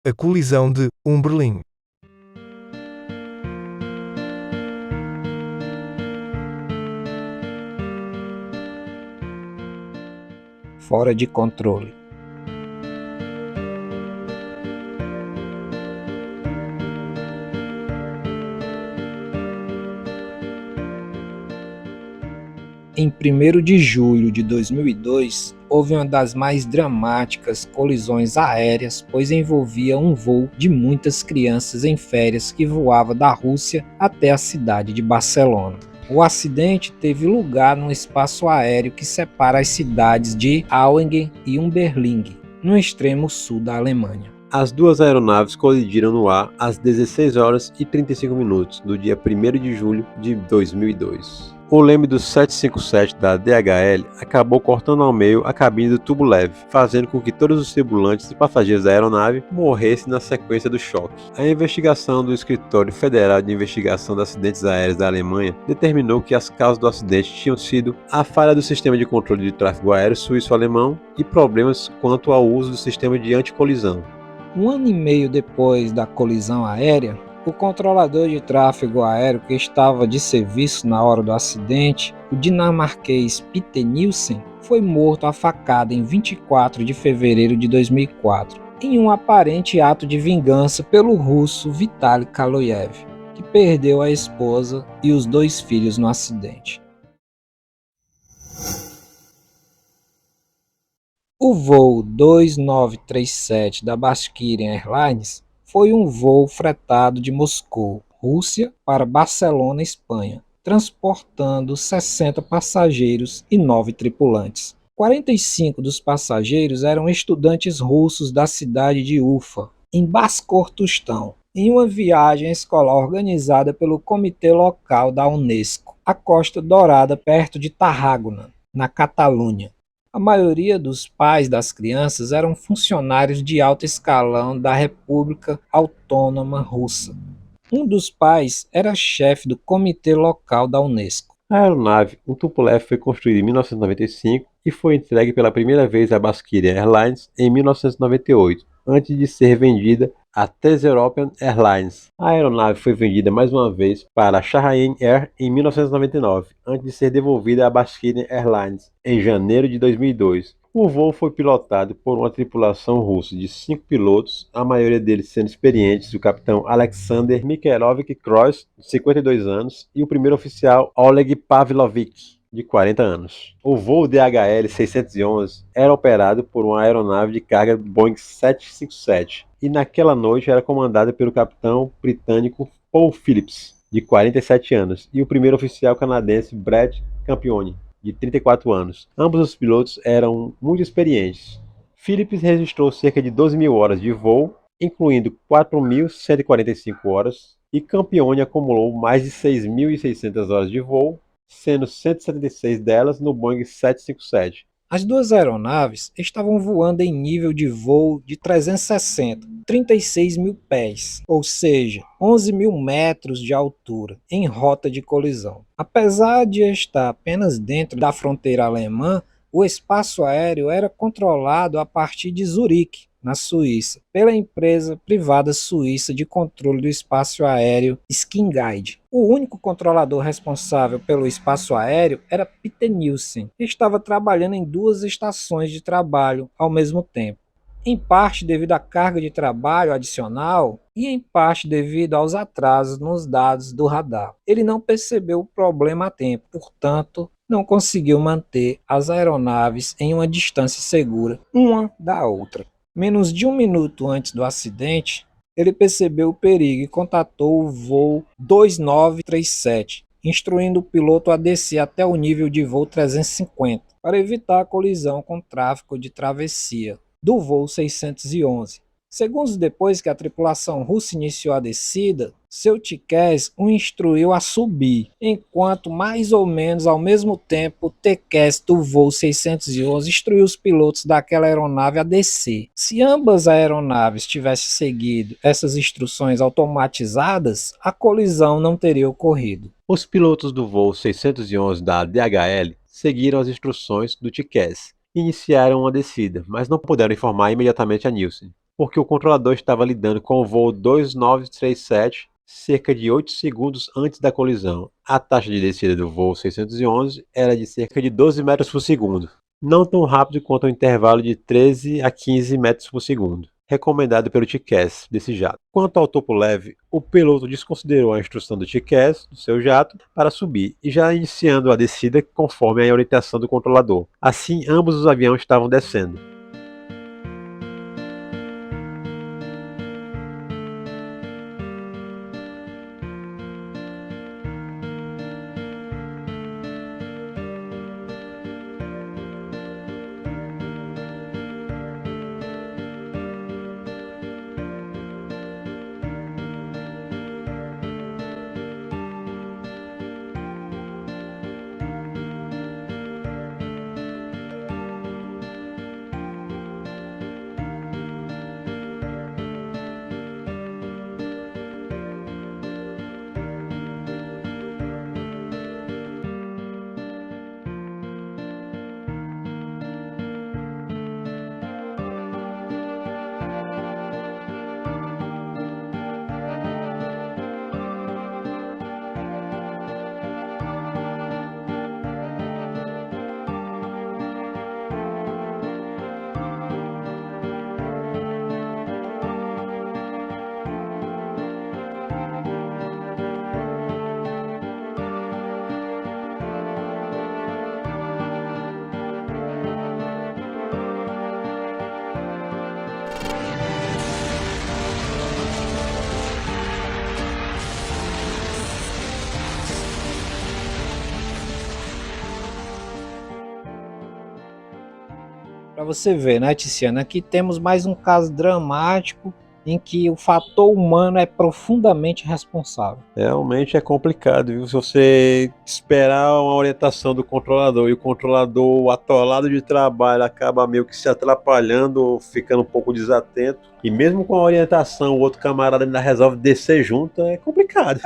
A colisão de Umberlin. Fora de controle. Em 1º de julho de 2002, houve uma das mais dramáticas colisões aéreas, pois envolvia um voo de muitas crianças em férias que voava da Rússia até a cidade de Barcelona. O acidente teve lugar no espaço aéreo que separa as cidades de Auengen e Umberlin, no extremo sul da Alemanha. As duas aeronaves colidiram no ar às 16 horas e 35 minutos do dia 1º de julho de 2002. O leme do 757 da DHL acabou cortando ao meio a cabine do tubo leve, fazendo com que todos os tripulantes e passageiros da aeronave morressem na sequência do choque. A investigação do Escritório Federal de Investigação de Acidentes Aéreos da Alemanha determinou que as causas do acidente tinham sido a falha do sistema de controle de tráfego aéreo suíço-alemão e problemas quanto ao uso do sistema de anticolisão. 1 ano e meio depois da colisão aérea, o controlador de tráfego aéreo que estava de serviço na hora do acidente, o dinamarquês Peter Nielsen, foi morto à facada em 24 de fevereiro de 2004, em um aparente ato de vingança pelo russo Vitaly Kaloyev, que perdeu a esposa e os 2 filhos no acidente. O voo 2937 da Bashkirian Airlines foi um voo fretado de Moscou, Rússia, para Barcelona, Espanha, transportando 60 passageiros e 9 tripulantes. 45 dos passageiros eram estudantes russos da cidade de Ufa, em Bascortustão, em uma viagem escolar organizada pelo comitê local da Unesco, à Costa Dourada, perto de Tarragona, na Catalunha. A maioria dos pais das crianças eram funcionários de alto escalão da República Autônoma Russa. Um dos pais era chefe do comitê local da Unesco. A aeronave, um Tupolev, foi construída em 1995 e foi entregue pela primeira vez à Bashkirian Airlines em 1998, antes de ser vendida à TAS European Airlines. A aeronave foi vendida mais uma vez para a Shaheen Air em 1999, antes de ser devolvida à Bashkirian Airlines em janeiro de 2002. O voo foi pilotado por uma tripulação russa de 5 pilotos, a maioria deles sendo experientes, o capitão Alexander Mikhailovich Krois, de 52 anos, e o primeiro oficial Oleg Pavlovich, de 40 anos. O voo DHL-611 era operado por uma aeronave de carga Boeing 757 e naquela noite era comandada pelo capitão britânico Paul Phillips, de 47 anos, e o primeiro oficial canadense Brett Campione, de 34 anos. Ambos os pilotos eram muito experientes. Phillips registrou cerca de 12.000 horas de voo, incluindo 4.145 horas, e Campione acumulou mais de 6.600 horas de voo, sendo 176 delas no Boeing 757. As duas aeronaves estavam voando em nível de voo de 360, 36 mil pés, ou seja, 11 mil metros de altura, em rota de colisão. Apesar de estar apenas dentro da fronteira alemã, o espaço aéreo era controlado a partir de Zurique, na Suíça, pela empresa privada suíça de controle do espaço aéreo Skyguide. O único controlador responsável pelo espaço aéreo era Peter Nielsen, que estava trabalhando em 2 estações de trabalho ao mesmo tempo. Em parte devido à carga de trabalho adicional e em parte devido aos atrasos nos dados do radar. Ele não percebeu o problema a tempo, portanto, não conseguiu manter as aeronaves em uma distância segura uma da outra. Menos de 1 minuto antes do acidente, ele percebeu o perigo e contatou o voo 2937, instruindo o piloto a descer até o nível de voo 350, para evitar a colisão com o tráfego de travessia do voo 611. Segundos depois que a tripulação russa iniciou a descida, seu TCAS o instruiu a subir, enquanto mais ou menos ao mesmo tempo o TCAS do voo 611 instruiu os pilotos daquela aeronave a descer. Se ambas aeronaves tivessem seguido essas instruções automatizadas, a colisão não teria ocorrido. Os pilotos do voo 611 da DHL seguiram as instruções do TCAS e iniciaram uma descida, mas não puderam informar imediatamente a Nielsen. porque o controlador estava lidando com o voo 2937 cerca de 8 segundos antes da colisão. A taxa de descida do voo 611 era de cerca de 12 metros por segundo, não tão rápido quanto o intervalo de 13 a 15 metros por segundo, recomendado pelo TCAS desse jato. Quanto ao topo leve, o piloto desconsiderou a instrução do TCAS, do seu jato, para subir, e já iniciando a descida conforme a orientação do controlador. Assim, ambos os aviões estavam descendo. Para você ver, né, Tiziana? Aqui temos mais um caso dramático em que o fator humano é profundamente responsável. Realmente é complicado, viu? Se você esperar uma orientação do controlador e o controlador atolado de trabalho acaba meio que se atrapalhando ou ficando um pouco desatento, e mesmo com a orientação o outro camarada ainda resolve descer junto, é complicado.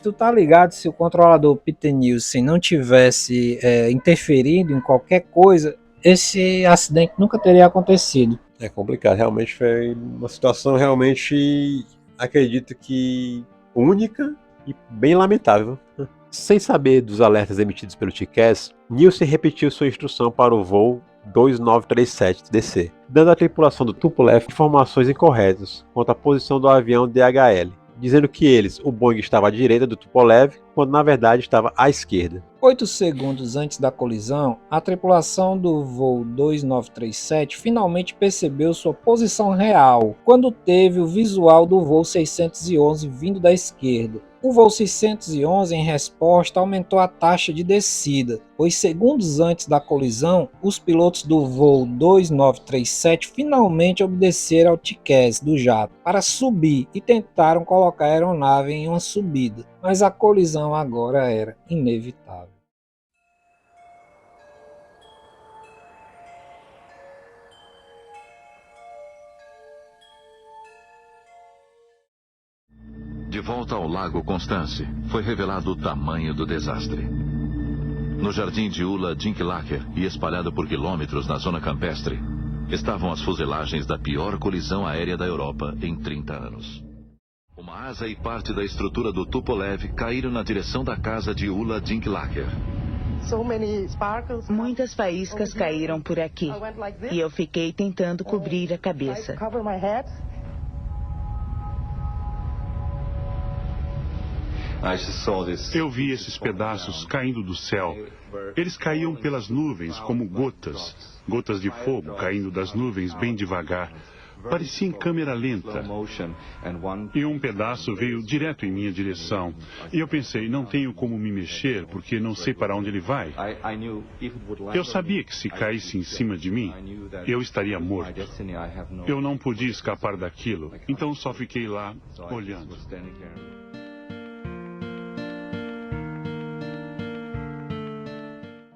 Tu tá ligado, se o controlador Peter Nielsen não tivesse interferido em qualquer coisa, esse acidente nunca teria acontecido. É complicado, realmente foi uma situação realmente, acredito que única e bem lamentável. Sem saber dos alertas emitidos pelo TCAS, Nielsen repetiu sua instrução para o voo 2937 descer, dando à tripulação do Tupolev informações incorretas quanto à posição do avião DHL, dizendo que o Boeing estava à direita do Tupolev, quando na verdade estava à esquerda. 8 segundos antes da colisão, a tripulação do voo 2937 finalmente percebeu sua posição real, quando teve o visual do voo 611 vindo da esquerda. O voo 611, em resposta, aumentou a taxa de descida, pois segundos antes da colisão, os pilotos do voo 2937 finalmente obedeceram ao TCAS do jato para subir e tentaram colocar a aeronave em uma subida, mas a colisão agora era inevitável. De volta ao Lago Constance, foi revelado o tamanho do desastre. No jardim de Ula Dinklager e espalhado por quilômetros na zona campestre, estavam as fuselagens da pior colisão aérea da Europa em 30 anos. Uma asa e parte da estrutura do Tupolev caíram na direção da casa de Ula Dinklager. Muitas faíscas caíram por aqui e eu fiquei tentando cobrir a cabeça. Eu vi esses pedaços caindo do céu. Eles caíam pelas nuvens como gotas, gotas de fogo caindo das nuvens bem devagar. Parecia em câmera lenta. E um pedaço veio direto em minha direção. E eu pensei, não tenho como me mexer porque não sei para onde ele vai. Eu sabia que se caísse em cima de mim, eu estaria morto. Eu não podia escapar daquilo, então só fiquei lá olhando.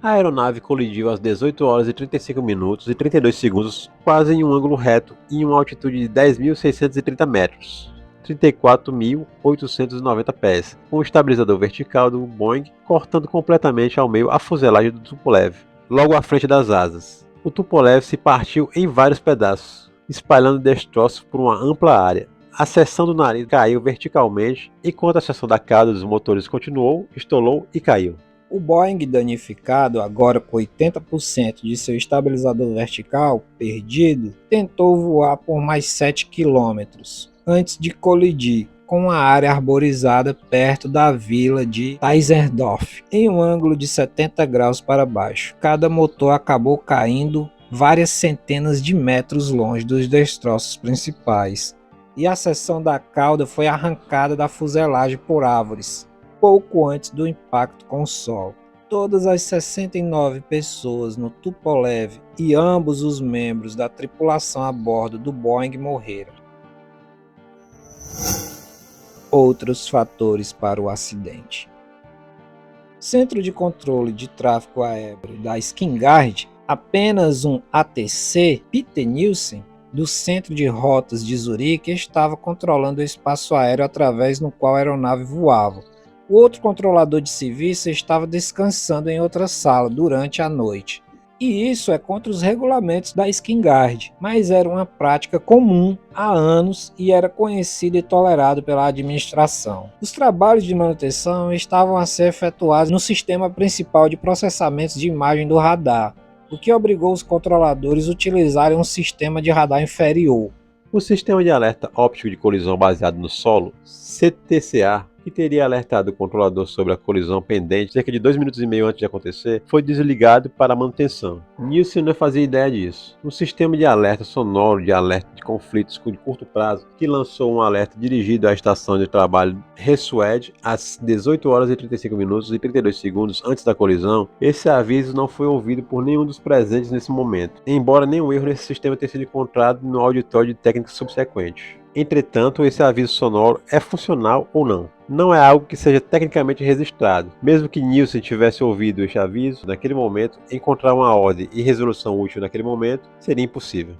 A aeronave colidiu às 18 horas e 35 minutos e 32 segundos, quase em um ângulo reto e em uma altitude de 10.630 metros, 34.890 pés, com o estabilizador vertical do Boeing cortando completamente ao meio a fuselagem do Tupolev, logo à frente das asas. O Tupolev se partiu em vários pedaços, espalhando destroços por uma ampla área. A seção do nariz caiu verticalmente, enquanto a seção da cauda dos motores continuou, estolou e caiu. O Boeing danificado, agora com 80% de seu estabilizador vertical perdido, tentou voar por mais 7 quilômetros antes de colidir com a área arborizada perto da vila de Teisendorf, em um ângulo de 70 graus para baixo. Cada motor acabou caindo várias centenas de metros longe dos destroços principais, e a seção da cauda foi arrancada da fuselagem por árvores, pouco antes do impacto com o solo. Todas as 69 pessoas no Tupolev e ambos os membros da tripulação a bordo do Boeing morreram. Outros fatores para o acidente. Centro de Controle de Tráfego Aéreo da Skingard, apenas um ATC, Peter Nielsen, do Centro de Rotas de Zurique, estava controlando o espaço aéreo através do qual a aeronave voava. O outro controlador de serviço estava descansando em outra sala durante a noite. E isso é contra os regulamentos da Skingard, mas era uma prática comum há anos e era conhecido e tolerado pela administração. Os trabalhos de manutenção estavam a ser efetuados no sistema principal de processamento de imagem do radar, o que obrigou os controladores a utilizarem um sistema de radar inferior. O Sistema de Alerta Óptico de Colisão Baseado no Solo, CTCA, que teria alertado o controlador sobre a colisão pendente cerca de 2 minutos e meio antes de acontecer, foi desligado para manutenção. Nielsen não fazia ideia disso. Um sistema de alerta sonoro de alerta de conflitos de curto prazo, que lançou um alerta dirigido à estação de trabalho Ressued às 18 horas e 35 minutos e 32 segundos antes da colisão, esse aviso não foi ouvido por nenhum dos presentes nesse momento, embora nenhum erro nesse sistema tenha sido encontrado no auditório de técnicas subsequentes. Entretanto, esse aviso sonoro é funcional ou não. Não é algo que seja tecnicamente registrado. Mesmo que Nielsen tivesse ouvido este aviso, naquele momento, encontrar uma ordem e resolução útil naquele momento seria impossível.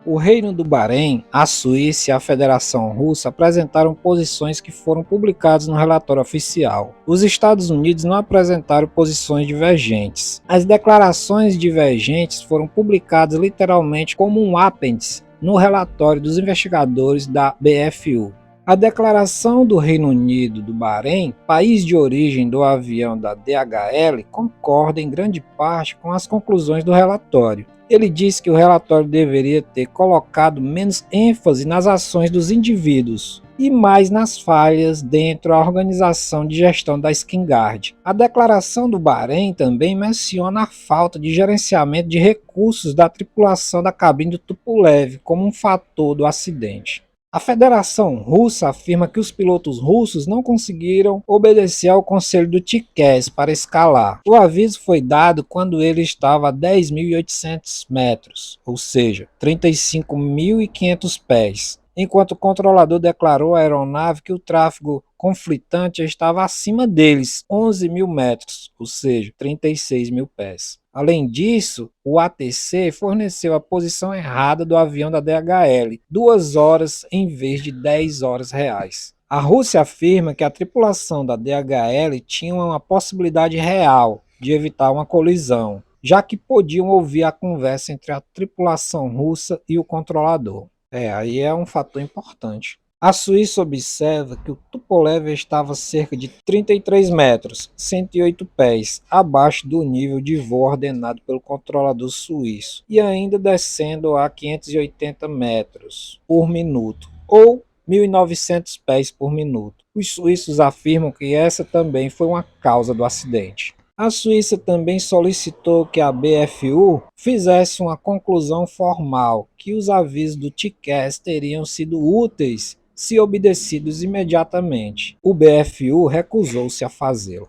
O Reino do Bahrein, a Suíça e a Federação Russa apresentaram posições que foram publicadas no relatório oficial. Os Estados Unidos não apresentaram posições divergentes. As declarações divergentes foram publicadas literalmente como um apêndice no relatório dos investigadores da BFU. A declaração do Reino Unido do Bahrein, país de origem do avião da DHL, concorda em grande parte com as conclusões do relatório. Ele diz que o relatório deveria ter colocado menos ênfase nas ações dos indivíduos e mais nas falhas dentro da organização de gestão da Skingard. A declaração do Bahrein também menciona a falta de gerenciamento de recursos da tripulação da cabine do Tupolev como um fator do acidente. A Federação Russa afirma que os pilotos russos não conseguiram obedecer ao conselho do TCAS para escalar. O aviso foi dado quando ele estava a 10.800 metros, ou seja, 35.500 pés, enquanto o controlador declarou à aeronave que o tráfego conflitante estava acima deles, 11.000 metros, ou seja, 36.000 pés. Além disso, o ATC forneceu a posição errada do avião da DHL, 2 horas em vez de 10 horas reais. A Rússia afirma que a tripulação da DHL tinha uma possibilidade real de evitar uma colisão, já que podiam ouvir a conversa entre a tripulação russa e o controlador. Aí é um fator importante. A Suíça observa que o Tupolev estava cerca de 33 metros, 108 pés, abaixo do nível de voo ordenado pelo controlador suíço, e ainda descendo a 580 metros por minuto, ou 1.900 pés por minuto. Os suíços afirmam que essa também foi uma causa do acidente. A Suíça também solicitou que a BFU fizesse uma conclusão formal que os avisos do TCAS teriam sido úteis se obedecidos imediatamente. O BFU recusou-se a fazê-lo.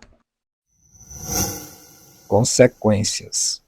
Consequências.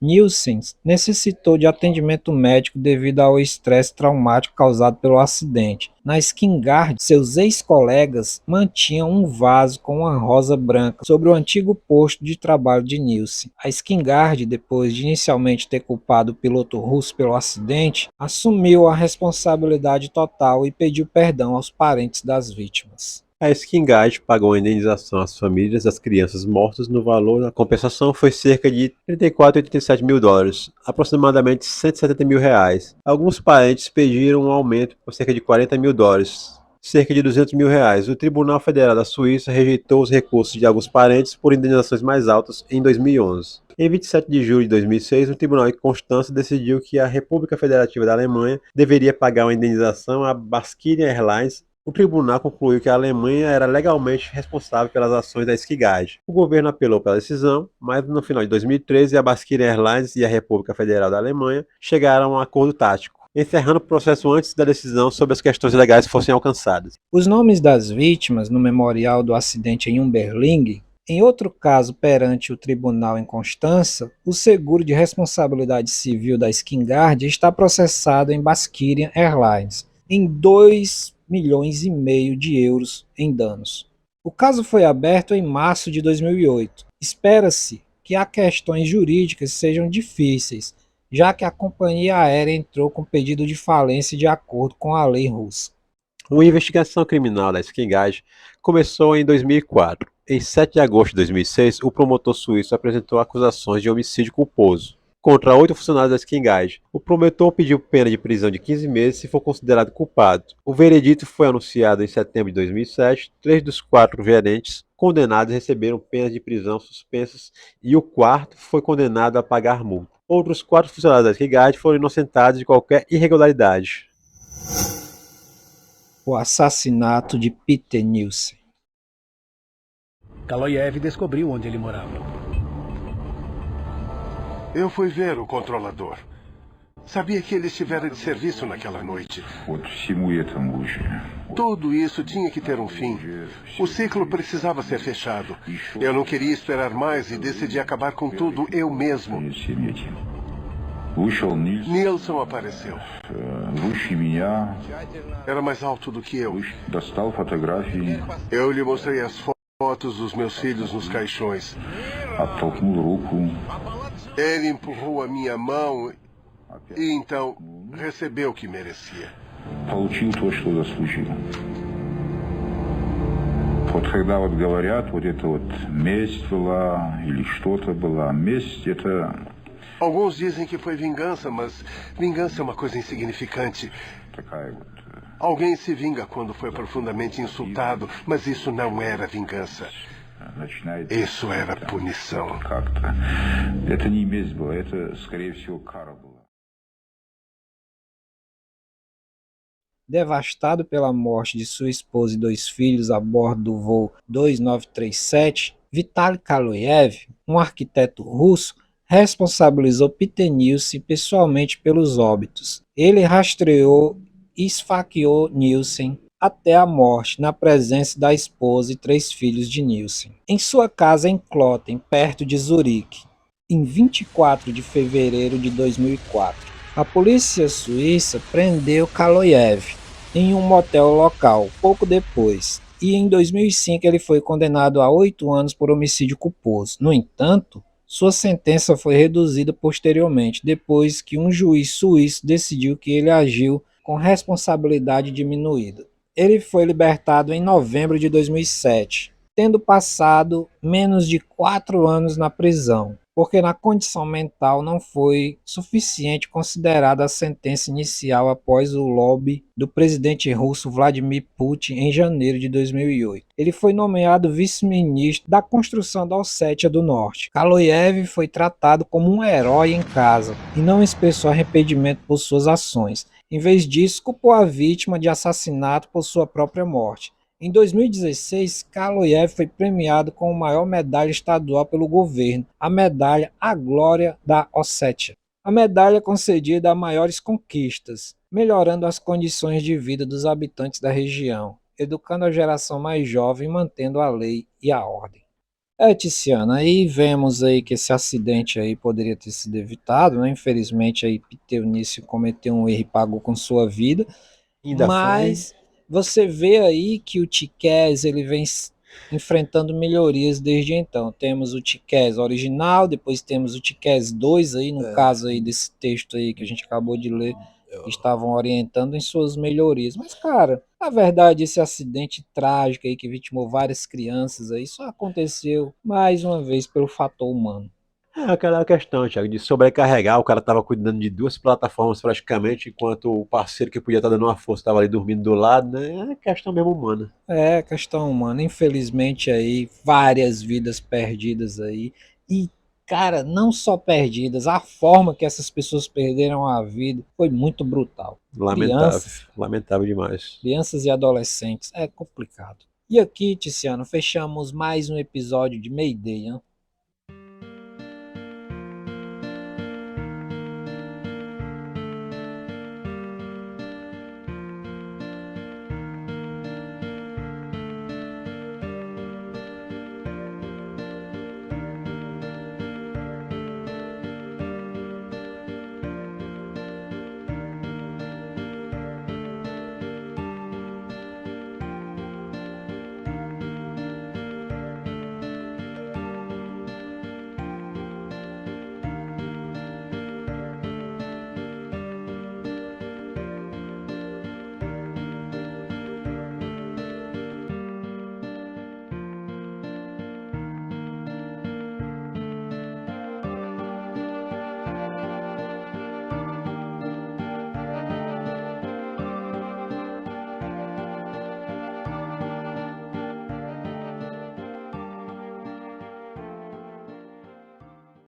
Nielsen necessitou de atendimento médico devido ao estresse traumático causado pelo acidente. Na Skingard, seus ex-colegas mantinham um vaso com uma rosa branca sobre o antigo posto de trabalho de Nielsen. A Skingard, depois de inicialmente ter culpado o piloto russo pelo acidente, assumiu a responsabilidade total e pediu perdão aos parentes das vítimas. A Skin Guide pagou a indenização às famílias das crianças mortas no valor da compensação foi cerca de 34,87 mil dólares, aproximadamente 170 mil reais. Alguns parentes pediram um aumento por cerca de 40 mil dólares, cerca de 200 mil reais. O Tribunal Federal da Suíça rejeitou os recursos de alguns parentes por indenizações mais altas em 2011. Em 27 de julho de 2006, o Tribunal em Constância decidiu que a República Federativa da Alemanha deveria pagar uma indenização à Baskinian Airlines. O tribunal concluiu que a Alemanha era legalmente responsável pelas ações da Skigard. O governo apelou pela decisão, mas no final de 2013, a Baskinian Airlines e a República Federal da Alemanha chegaram a um acordo tático, encerrando o processo antes da decisão sobre as questões legais fossem alcançadas. Os nomes das vítimas no memorial do acidente em Umberlingen. Em outro caso perante o tribunal em Constância, o seguro de responsabilidade civil da Skingard está processado em Baskinian Airlines em 2,5 milhões de euros em danos. O caso foi aberto em março de 2008. Espera-se que as questões jurídicas sejam difíceis, já que a companhia aérea entrou com pedido de falência de acordo com a lei russa. Uma investigação criminal da Skingard começou em 2004. Em 7 de agosto de 2006, o promotor suíço apresentou acusações de homicídio culposo contra 8 funcionários da Skingard. O promotor pediu pena de prisão de 15 meses se for considerado culpado. O veredito foi anunciado em setembro de 2007. 3 dos 4 gerentes condenados receberam penas de prisão suspensas e o quarto foi condenado a pagar multa. Outros 4 funcionários da Skingard foram inocentados de qualquer irregularidade. O assassinato de Peter Nielsen. Kaloyev descobriu onde ele morava. Eu fui ver o controlador. Sabia que ele estivera de serviço naquela noite. Tudo isso tinha que ter um fim. O ciclo precisava ser fechado. Eu não queria esperar mais e decidi acabar com tudo eu mesmo. Nilson apareceu. Era mais alto do que eu. Eu lhe mostrei as fotos dos meus filhos nos caixões. Ele empurrou a minha mão e então recebeu o que merecia. Вот когда вот говорят, вот это вот месть была или что-то была, месть это... Alguns dizem que foi vingança, mas vingança é uma coisa insignificante. Alguém se vinga quando foi profundamente insultado, mas isso não era vingança. Isso era punição. Это не месть была, это, скорее всего, кара была. Devastado pela morte de sua esposa e 2 filhos a bordo do voo 2937, Vitaly Kaloyev, um arquiteto russo, responsabilizou Peter Nielsen pessoalmente pelos óbitos. Ele rastreou e esfaqueou Nielsen até a morte na presença da esposa e 3 filhos de Nielsen, em sua casa em Kloten, perto de Zurique, em 24 de fevereiro de 2004. A polícia suíça prendeu Kaloyev em um motel local pouco depois, e em 2005 ele foi condenado a 8 anos por homicídio culposo. No entanto, sua sentença foi reduzida posteriormente, depois que um juiz suíço decidiu que ele agiu com responsabilidade diminuída. Ele foi libertado em novembro de 2007, tendo passado menos de 4 anos na prisão, porque na condição mental não foi suficiente considerada a sentença inicial após o lobby do presidente russo Vladimir Putin em janeiro de 2008. Ele foi nomeado vice-ministro da construção da Ossétia do Norte. Kaloyev foi tratado como um herói em casa e não expressou arrependimento por suas ações. Em vez disso, culpou a vítima de assassinato por sua própria morte. Em 2016, Kaloyev foi premiado com a maior medalha estadual pelo governo, a medalha à Glória da Ossétia. A medalha é concedida a maiores conquistas, melhorando as condições de vida dos habitantes da região, educando a geração mais jovem e mantendo a lei e a ordem. Tiziana, aí vemos aí que esse acidente aí poderia ter sido evitado, né? Infelizmente aí Peter Nielsen cometeu um erro e pagou com sua vida, mas você vê aí que o Ticaz ele vem enfrentando melhorias desde então. Temos o Ticaz original, depois temos o Ticaz 2 aí, no caso aí desse texto aí que a gente acabou de ler, estavam orientando em suas melhorias. Mas, cara, na verdade, esse acidente trágico aí que vitimou várias crianças aí só aconteceu mais uma vez pelo fator humano. É aquela questão, Thiago, de sobrecarregar. O cara tava cuidando de duas plataformas praticamente, enquanto o parceiro que podia estar dando uma força estava ali dormindo do lado, né? É questão mesmo humana. É, questão humana. Infelizmente aí, várias vidas perdidas aí. E, cara, não só perdidas, a forma que essas pessoas perderam a vida foi muito brutal. Lamentável, lamentável demais. Crianças e adolescentes, é complicado. E aqui, Tiziano, fechamos mais um episódio de Mayday, hein?